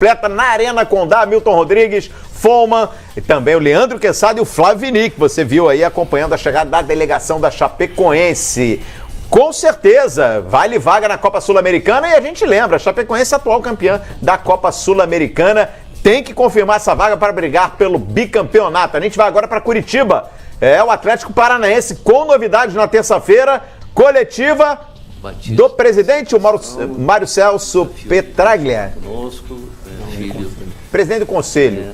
Completa na Arena Condá, Milton Rodrigues, Foman e também o Leandro Quesada e o Flávio Vinick, que você viu aí acompanhando a chegada da delegação da Chapecoense. Com certeza, vale vaga na Copa Sul-Americana e a gente lembra, a Chapecoense é atual campeã da Copa Sul-Americana, tem que confirmar essa vaga para brigar pelo bicampeonato. A gente vai agora para Curitiba, o Atlético Paranaense com novidades na terça-feira, coletiva do presidente, o Mário Celso Petraglia. Conosco, filho. Presidente do conselho.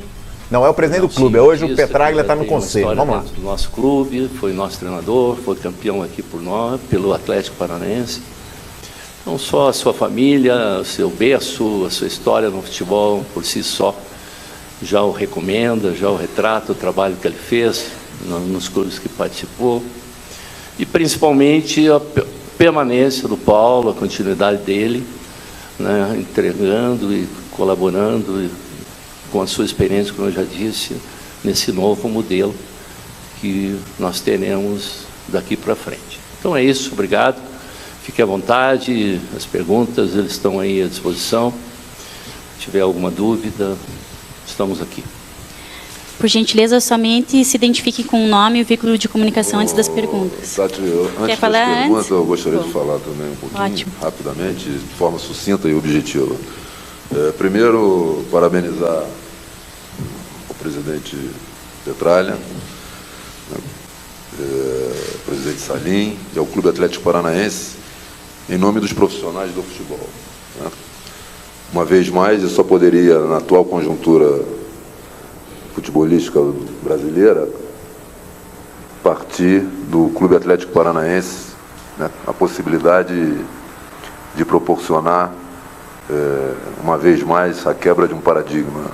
Não é o presidente do clube, hoje o Petraglia está no conselho. Vamos lá. Do nosso clube, foi nosso treinador, foi campeão aqui por nós, pelo Atlético Paranaense. Não só a sua família, o seu berço, a sua história no futebol por si só já o recomenda, já o retrata, o trabalho que ele fez nos clubes que participou. E principalmente a permanência do Paulo, a continuidade dele, né, entregando e colaborando com a sua experiência, como eu já disse, nesse novo modelo que nós teremos daqui para frente. Então é isso, obrigado. Fique à vontade, as perguntas eles estão aí à disposição. Se tiver alguma dúvida, estamos aqui. Por gentileza, somente se identifique com o nome e o veículo de comunicação antes das perguntas. Tati, antes das perguntas, eu gostaria de falar também um pouquinho, rapidamente, de forma sucinta e objetiva. Primeiro, parabenizar o presidente Petraglia, o presidente Salim e ao Clube Atlético Paranaense, em nome dos profissionais do futebol. Uma vez mais, eu só poderia, na atual conjuntura futebolística brasileira, partir do Clube Atlético Paranaense, né, a possibilidade de proporcionar, uma vez mais, a quebra de um paradigma, né,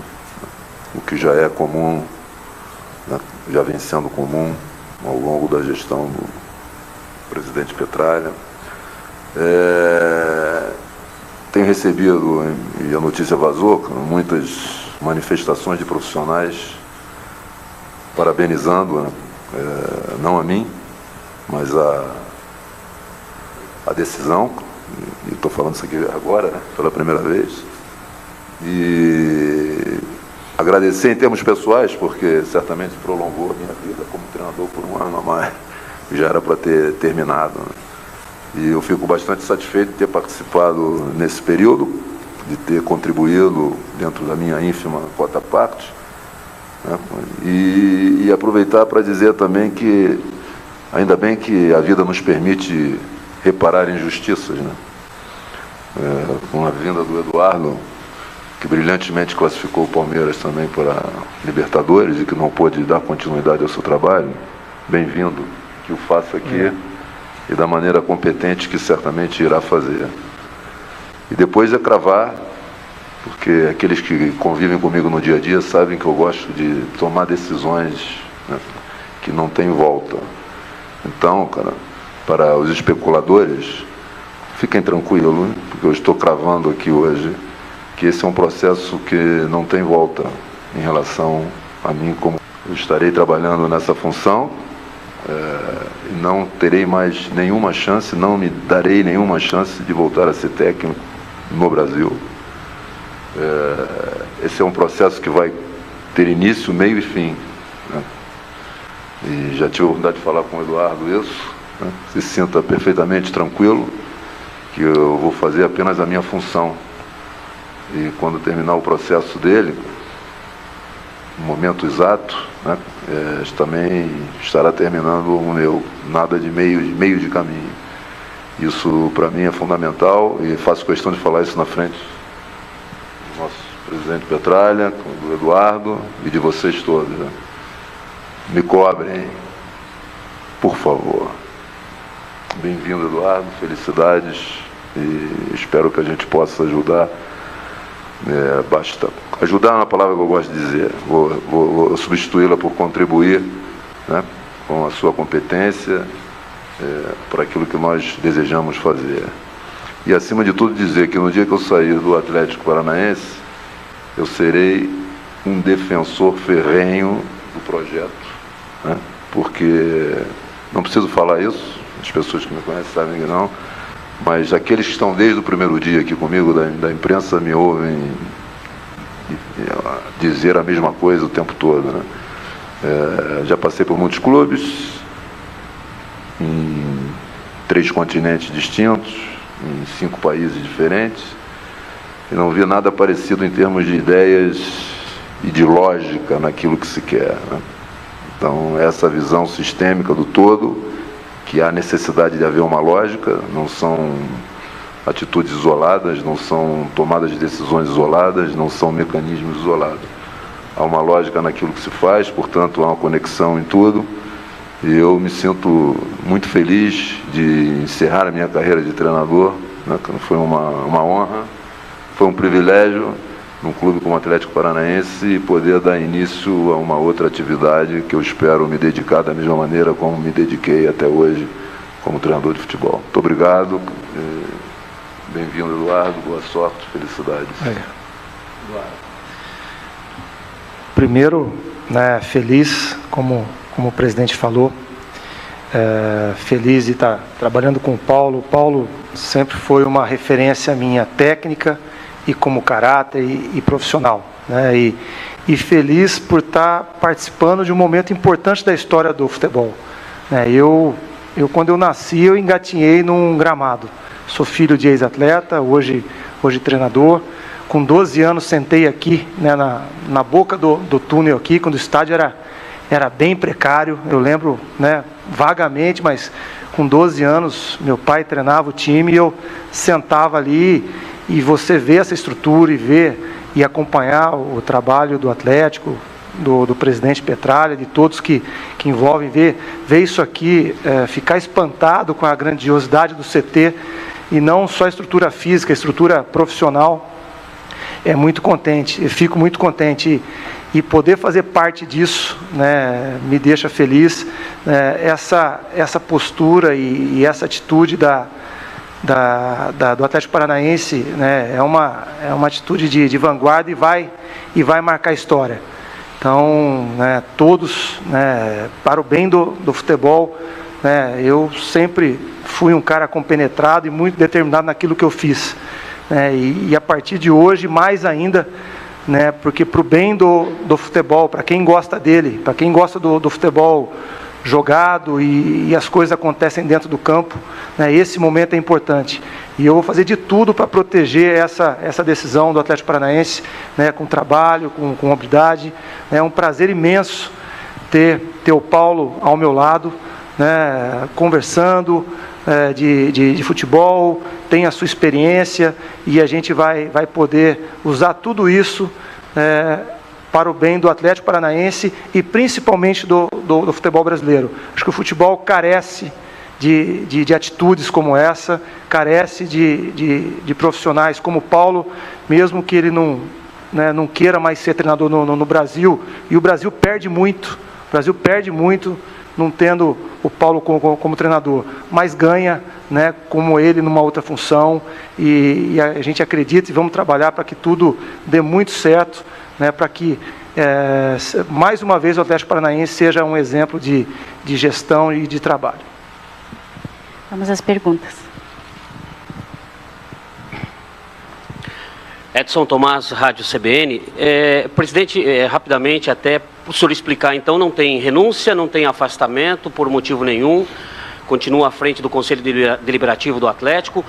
o que já é comum, né, já vem sendo comum ao longo da gestão do presidente Petraglia. Tenho recebido, e a notícia vazou, muitas manifestações de profissionais parabenizando, né, não a mim, mas a decisão, e estou falando isso aqui agora, né, pela primeira vez, e agradecer em termos pessoais, porque certamente prolongou a minha vida como treinador por um ano a mais, já era para ter terminado, né. E eu fico bastante satisfeito de ter participado nesse período, de ter contribuído dentro da minha ínfima quota-parte, né? E aproveitar para dizer também que, ainda bem que a vida nos permite reparar injustiças, né? Com a vinda do Eduardo, que brilhantemente classificou o Palmeiras também para a Libertadores e que não pôde dar continuidade ao seu trabalho, bem-vindo, que o faça aqui e da maneira competente que certamente irá fazer. E depois cravar, porque aqueles que convivem comigo no dia a dia sabem que eu gosto de tomar decisões, né, que não tem volta. Então, cara, para os especuladores, fiquem tranquilos, porque eu estou cravando aqui hoje que esse é um processo que não tem volta em relação a mim, como eu estarei trabalhando nessa função, e não terei mais nenhuma chance, não me darei nenhuma chance de voltar a ser técnico no Brasil. Esse é um processo que vai ter início, meio e fim, né? E já tive a oportunidade de falar com o Eduardo isso, né? Se sinta perfeitamente tranquilo, que eu vou fazer apenas a minha função. E quando terminar o processo dele, no momento exato, né, também estará terminando o meu, nada de meio de caminho. Isso para mim é fundamental e faço questão de falar isso na frente do nosso presidente Petraglia, do Eduardo e de vocês todos, né? Me cobrem, por favor. Bem-vindo, Eduardo, felicidades e espero que a gente possa ajudar. Basta ajudar é uma palavra que eu gosto de dizer, vou substituí-la por contribuir, né, com a sua competência para aquilo que nós desejamos fazer. E acima de tudo dizer que no dia que eu sair do Atlético Paranaense, eu serei um defensor ferrenho do projeto, né, porque não preciso falar isso, as pessoas que me conhecem sabem que não, mas aqueles que estão desde o primeiro dia aqui comigo, da imprensa, me ouvem dizer a mesma coisa o tempo todo, né? Já passei por muitos clubes, em 3 continentes distintos, em 5 países diferentes, e não vi nada parecido em termos de ideias e de lógica naquilo que se quer, né? Então, essa visão sistêmica do todo, que há necessidade de haver uma lógica, não são atitudes isoladas, não são tomadas de decisões isoladas, não são mecanismos isolados. Há uma lógica naquilo que se faz, portanto, há uma conexão em tudo. E eu me sinto muito feliz de encerrar a minha carreira de treinador, né? Foi uma honra, foi um privilégio, num clube como o Atlético Paranaense, poder dar início a uma outra atividade que eu espero me dedicar da mesma maneira como me dediquei até hoje como treinador de futebol. Muito obrigado, bem-vindo, Eduardo, boa sorte, felicidades. Eduardo. Primeiro, né, feliz, como o presidente falou, feliz de estar trabalhando com o Paulo. O Paulo sempre foi uma referência minha técnica e como caráter e profissional, né? E feliz por estar participando de um momento importante da história do futebol, né? Quando eu nasci, eu engatinhei num gramado. Sou filho de ex-atleta, hoje treinador. Com 12 anos sentei aqui, né, na boca do túnel aqui, quando o estádio era bem precário. Eu lembro, né, vagamente, mas com 12 anos meu pai treinava o time e eu sentava ali, e você vê essa estrutura e acompanhar o trabalho do Atlético, do presidente Petralha, de todos que envolvem, ver isso aqui, ficar espantado com a grandiosidade do CT, e não só a estrutura física, a estrutura profissional. É muito contente, eu fico muito contente, e poder fazer parte disso, né, me deixa feliz. Essa postura e essa atitude do Atlético Paranaense, né, é uma atitude de vanguarda e vai marcar a história. Então, né, todos, né, para o bem do futebol, né, eu sempre fui um cara compenetrado e muito determinado naquilo que eu fiz. E a partir de hoje, mais ainda, né, porque para o bem do futebol, para quem gosta dele, para quem gosta do futebol jogado e as coisas acontecem dentro do campo, né, esse momento é importante. E eu vou fazer de tudo para proteger essa decisão do Atlético Paranaense, né, com trabalho, com habilidade. É um prazer imenso ter o Paulo ao meu lado, né, conversando de futebol, tem a sua experiência, e a gente vai poder usar tudo isso para o bem do Atlético Paranaense e principalmente do futebol brasileiro. Acho que o futebol carece de atitudes como essa, carece de profissionais como o Paulo, mesmo que ele não queira mais ser treinador no Brasil, e o Brasil perde muito, não tendo o Paulo como treinador, mas ganha, né, como ele numa outra função, e a gente acredita e vamos trabalhar para que tudo dê muito certo, né, para que mais uma vez o Atlético Paranaense seja um exemplo de gestão e de trabalho. Vamos às perguntas. Edson Tomás, Rádio CBN. Presidente, rapidamente, até o senhor explicar, então, não tem renúncia, não tem afastamento por motivo nenhum, continua à frente do Conselho Deliberativo do Atlético.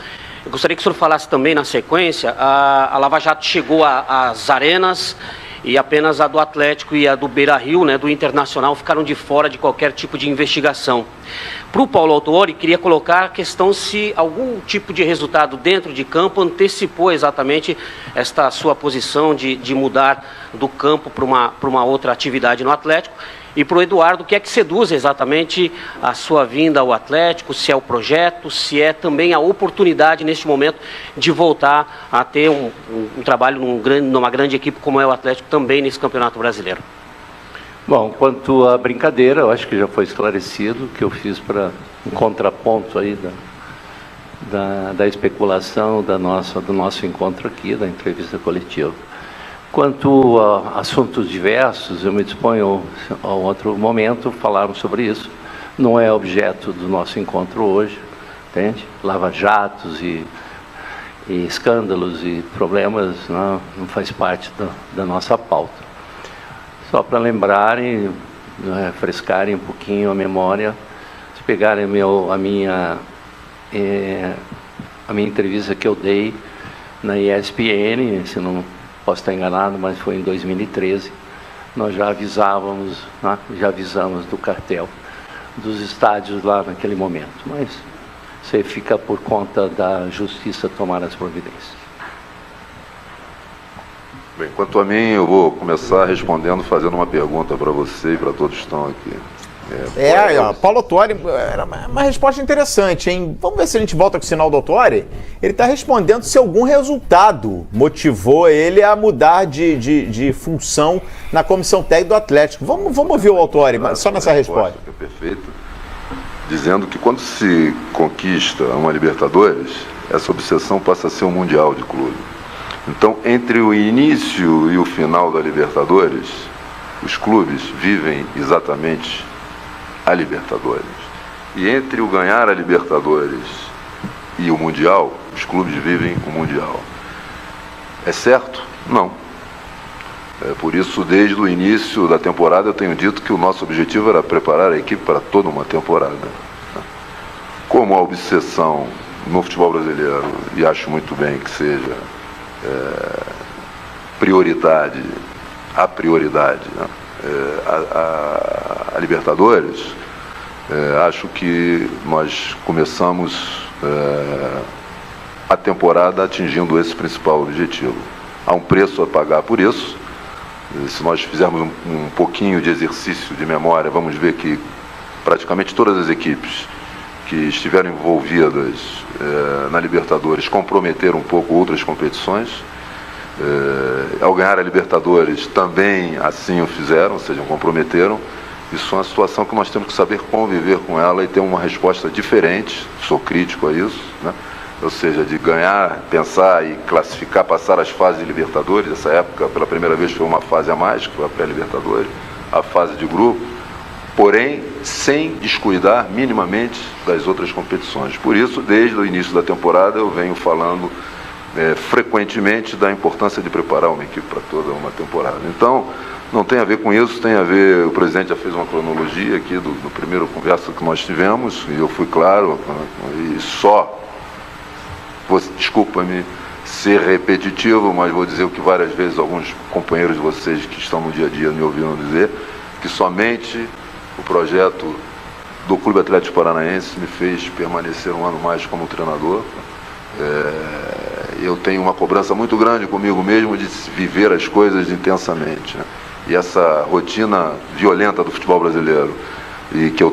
Eu gostaria que o senhor falasse também, na sequência, a Lava Jato chegou às arenas, e apenas a do Atlético e a do Beira-Rio, né, do Internacional, ficaram de fora de qualquer tipo de investigação. Para o Paulo Autuori, queria colocar a questão se algum tipo de resultado dentro de campo antecipou exatamente esta sua posição de mudar do campo para uma outra atividade no Atlético. E para o Eduardo, o que é que seduz exatamente a sua vinda ao Atlético, se é o projeto, se é também a oportunidade neste momento de voltar a ter um trabalho numa grande equipe como é o Atlético também nesse Campeonato Brasileiro. Bom, quanto à brincadeira, eu acho que já foi esclarecido que eu fiz para um contraponto aí da especulação do nosso encontro aqui, da entrevista coletiva. Quanto a assuntos diversos, eu me disponho a outro momento falarmos sobre isso. Não é objeto do nosso encontro hoje, entende? Lava-jatos e e escândalos e problemas não faz parte da nossa pauta. Só para lembrarem, refrescarem um pouquinho a memória, se pegarem a minha entrevista que eu dei na ESPN, se não posso estar enganado, mas foi em 2013, nós já avisamos do cartel dos estádios lá naquele momento, mas isso aí fica por conta da justiça tomar as providências. Bem, quanto a mim, eu vou começar respondendo, fazendo uma pergunta para você e para todos que estão aqui. Paulo Autuori, era uma resposta interessante, hein? Vamos ver se a gente volta com o sinal do Autuori. Ele está respondendo se algum resultado motivou ele a mudar de função na comissão técnica do Atlético. Vamos ouvir o Autuori, só nessa resposta. É perfeito. Dizendo que quando se conquista uma Libertadores, essa obsessão passa a ser um Mundial de clube. Então, entre o início e o final da Libertadores, os clubes vivem exatamente a Libertadores. E entre o ganhar a Libertadores e o Mundial, os clubes vivem o Mundial. É certo? Não. Por isso, desde o início da temporada, eu tenho dito que o nosso objetivo era preparar a equipe para toda uma temporada. Como a obsessão no futebol brasileiro, e acho muito bem que seja prioridade, a prioridade, né? A Libertadores, acho que nós começamos a temporada atingindo esse principal objetivo. Há um preço a pagar por isso. Se nós fizermos um pouquinho de exercício de memória, vamos ver que praticamente todas as equipes que estiveram envolvidas na Libertadores comprometeram um pouco outras competições. Ao ganhar a Libertadores também assim o fizeram, ou seja, comprometeram. Isso é uma situação que nós temos que saber conviver com ela e ter uma resposta diferente. Sou crítico a isso, né? Ou seja, de ganhar, pensar e classificar, passar as fases de Libertadores. Essa época, pela primeira vez, foi uma fase a mais, que foi a pré-Libertadores, a fase de grupo, porém, sem descuidar minimamente das outras competições. Por isso, desde o início da temporada, eu venho falando frequentemente da importância de preparar uma equipe para toda uma temporada. Então, não tem a ver com isso, tem a ver, o presidente já fez uma cronologia aqui do primeiro conversa que nós tivemos, e eu fui claro, e só, desculpa-me ser repetitivo, mas vou dizer o que várias vezes alguns companheiros de vocês que estão no dia a dia me ouviram dizer, que somente o projeto do Clube Atlético Paranaense me fez permanecer um ano mais como treinador. Eu tenho uma cobrança muito grande comigo mesmo de viver as coisas intensamente, né? E essa rotina violenta do futebol brasileiro, e que eu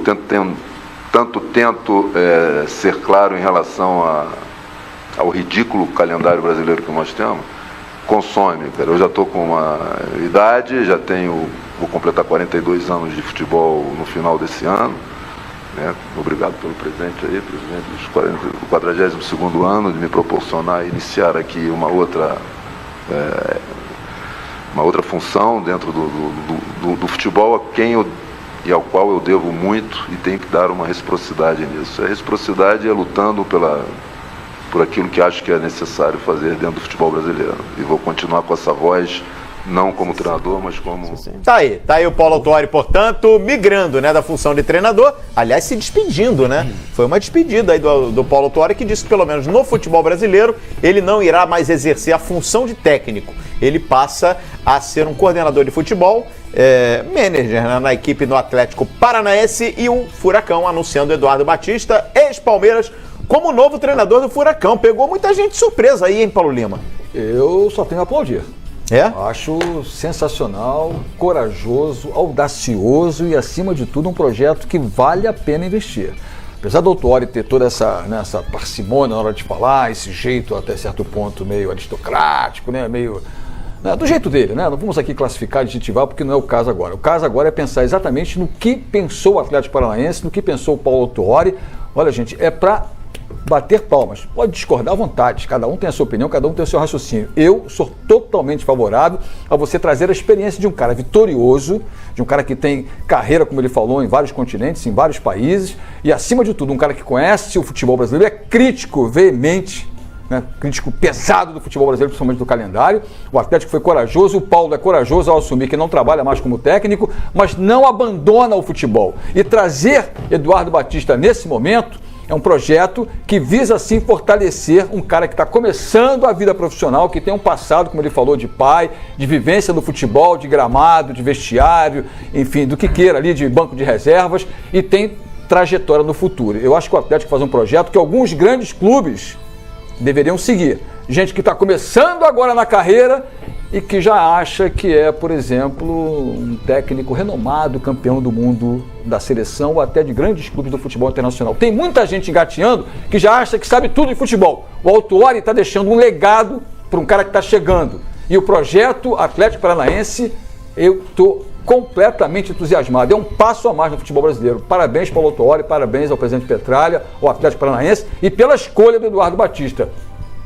tento ser claro em relação ao ridículo calendário brasileiro que nós temos, consome, cara. Eu já estou com uma idade, vou completar 42 anos de futebol no final desse ano, né? Obrigado pelo presente aí, presidente, do 42º ano, de me proporcionar iniciar aqui uma outra função dentro do futebol e ao qual eu devo muito e tenho que dar uma reciprocidade nisso. A reciprocidade é lutando por aquilo que acho que é necessário fazer dentro do futebol brasileiro. E vou continuar com essa voz, não como treinador, mas como... Tá aí o Paulo Autuori, portanto, migrando, né, da função de treinador, aliás, se despedindo, né? Foi uma despedida aí do Paulo Autuori, que disse que pelo menos no futebol brasileiro ele não irá mais exercer a função de técnico. Ele passa a ser um coordenador de futebol, manager, né, na equipe do Atlético Paranaense, e o Furacão anunciando Eduardo Batista, ex-Palmeiras, como novo treinador do Furacão. Pegou muita gente surpresa aí, hein, Paulo Lima? Eu só tenho a aplaudir. É? Acho sensacional, corajoso, audacioso e, acima de tudo, um projeto que vale a pena investir. Apesar do Autuori ter toda essa parcimônia na hora de falar, esse jeito até certo ponto meio aristocrático, né, meio... do jeito dele, né? Não vamos aqui classificar, adjetivar, porque não é o caso agora. O caso agora é pensar exatamente no que pensou o Atlético Paranaense, no que pensou o Paulo Autuori. Olha, gente, é para bater palmas. Pode discordar à vontade, cada um tem a sua opinião, cada um tem o seu raciocínio. Eu sou totalmente favorável a você trazer a experiência de um cara vitorioso, de um cara que tem carreira, como ele falou, em vários continentes, em vários países, e acima de tudo, um cara que conhece o futebol brasileiro, é crítico, veemente né, crítico pesado do futebol brasileiro, principalmente do calendário. O Atlético foi corajoso, o Paulo é corajoso ao assumir que não trabalha mais como técnico, mas não abandona o futebol. E trazer Eduardo Batista nesse momento é um projeto que visa, sim, fortalecer um cara que está começando a vida profissional, que tem um passado, como ele falou, de pai, de vivência do futebol, de gramado, de vestiário, enfim, do que queira ali, de banco de reservas, e tem trajetória no futuro. Eu acho que o Atlético faz um projeto que alguns grandes clubes deveriam seguir. Gente que está começando agora na carreira e que já acha que é, por exemplo, um técnico renomado, campeão do mundo da seleção ou até de grandes clubes do futebol internacional. Tem muita gente engateando que já acha que sabe tudo de futebol. O Autuori está deixando um legado para um cara que está chegando. E o projeto Atlético Paranaense, eu estou completamente entusiasmado. É um passo a mais no futebol brasileiro. Parabéns, Paulo Autuori, parabéns ao presidente Petralha, ao Atlético Paranaense e pela escolha do Eduardo Batista.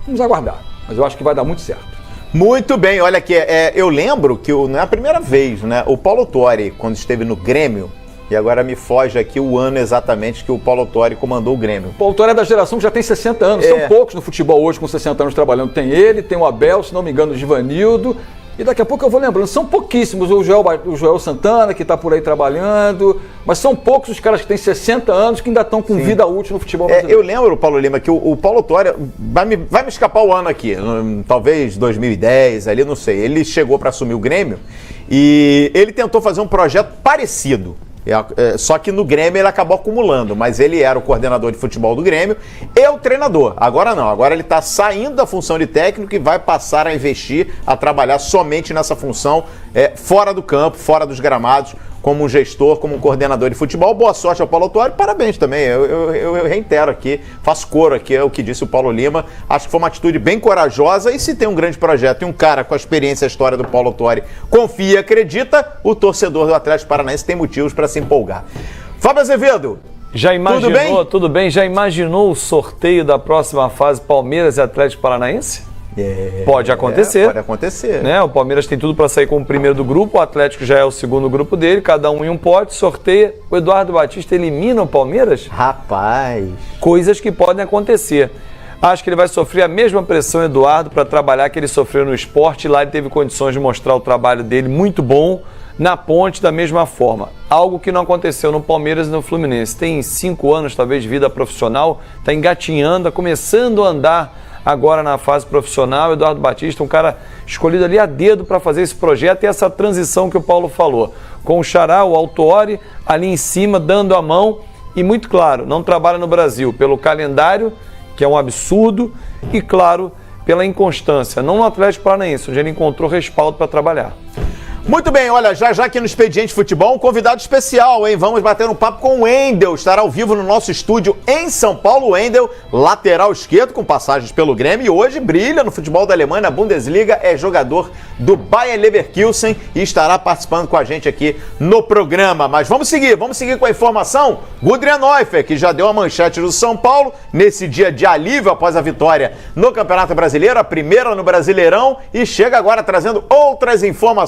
Vamos aguardar, mas eu acho que vai dar muito certo. Muito bem, olha aqui, eu lembro que não é a primeira vez, né? O Paulo Autuori, quando esteve no Grêmio, e agora me foge aqui o ano exatamente que o Paulo Autuori comandou o Grêmio. O Paulo Autuori é da geração que já tem 60 anos, são poucos no futebol hoje com 60 anos trabalhando. Tem ele, tem o Abel, se não me engano, o Givanildo, e daqui a pouco eu vou lembrando, são pouquíssimos, o Joel Santana que está por aí trabalhando, mas são poucos os caras que têm 60 anos que ainda estão com vida útil no futebol brasileiro. Eu lembro, Paulo Lima, que o Paulo Autuori, vai me escapar o ano aqui, talvez 2010, ali, não sei, ele chegou para assumir o Grêmio e ele tentou fazer um projeto parecido. Só que no Grêmio ele acabou acumulando, mas ele era o coordenador de futebol do Grêmio e o treinador. Agora não, agora ele está saindo da função de técnico e vai passar a investir, a trabalhar somente nessa função, fora do campo, fora dos gramados, como um gestor, como um coordenador de futebol. Boa sorte ao Paulo Autuori, parabéns também. Eu reitero aqui, faço coro aqui, é o que disse o Paulo Lima. Acho que foi uma atitude bem corajosa e se tem um grande projeto e um cara com a experiência e a história do Paulo Autuori confia e acredita, o torcedor do Atlético Paranaense tem motivos para se empolgar. Fábio Azevedo, já imaginou, tudo bem? Já imaginou o sorteio da próxima fase Palmeiras e Atlético Paranaense? Pode acontecer. Pode acontecer. Né? O Palmeiras tem tudo para sair como o primeiro do grupo, o Atlético já é o segundo grupo dele, cada um em um pote, sorteia. O Eduardo Batista elimina o Palmeiras? Rapaz. Coisas que podem acontecer. Acho que ele vai sofrer a mesma pressão, Eduardo, para trabalhar que ele sofreu no Sport. Lá ele teve condições de mostrar o trabalho dele muito bom. Na Ponte, da mesma forma. Algo que não aconteceu no Palmeiras e no Fluminense. Tem 5 anos, talvez, de vida profissional, está engatinhando, começando a andar agora na fase profissional. Eduardo Batista, um cara escolhido ali a dedo para fazer esse projeto e essa transição que o Paulo falou. Com o Xará, o Autuori, ali em cima, dando a mão. E muito claro, não trabalha no Brasil pelo calendário, que é um absurdo, e claro, pela inconstância. Não no Atlético Paranaense, onde ele encontrou respaldo para trabalhar. Muito bem, olha, já aqui no Expediente Futebol, um convidado especial, hein? Vamos bater um papo com o Wendel, estará ao vivo no nosso estúdio em São Paulo. O Wendel, lateral esquerdo, com passagens pelo Grêmio, e hoje brilha no futebol da Alemanha, na Bundesliga, é jogador do Bayer Leverkusen e estará participando com a gente aqui no programa. Mas vamos seguir com a informação. Gudrun Neufer, que já deu a manchete do São Paulo, nesse dia de alívio após a vitória no Campeonato Brasileiro, a primeira no Brasileirão, e chega agora trazendo outras informações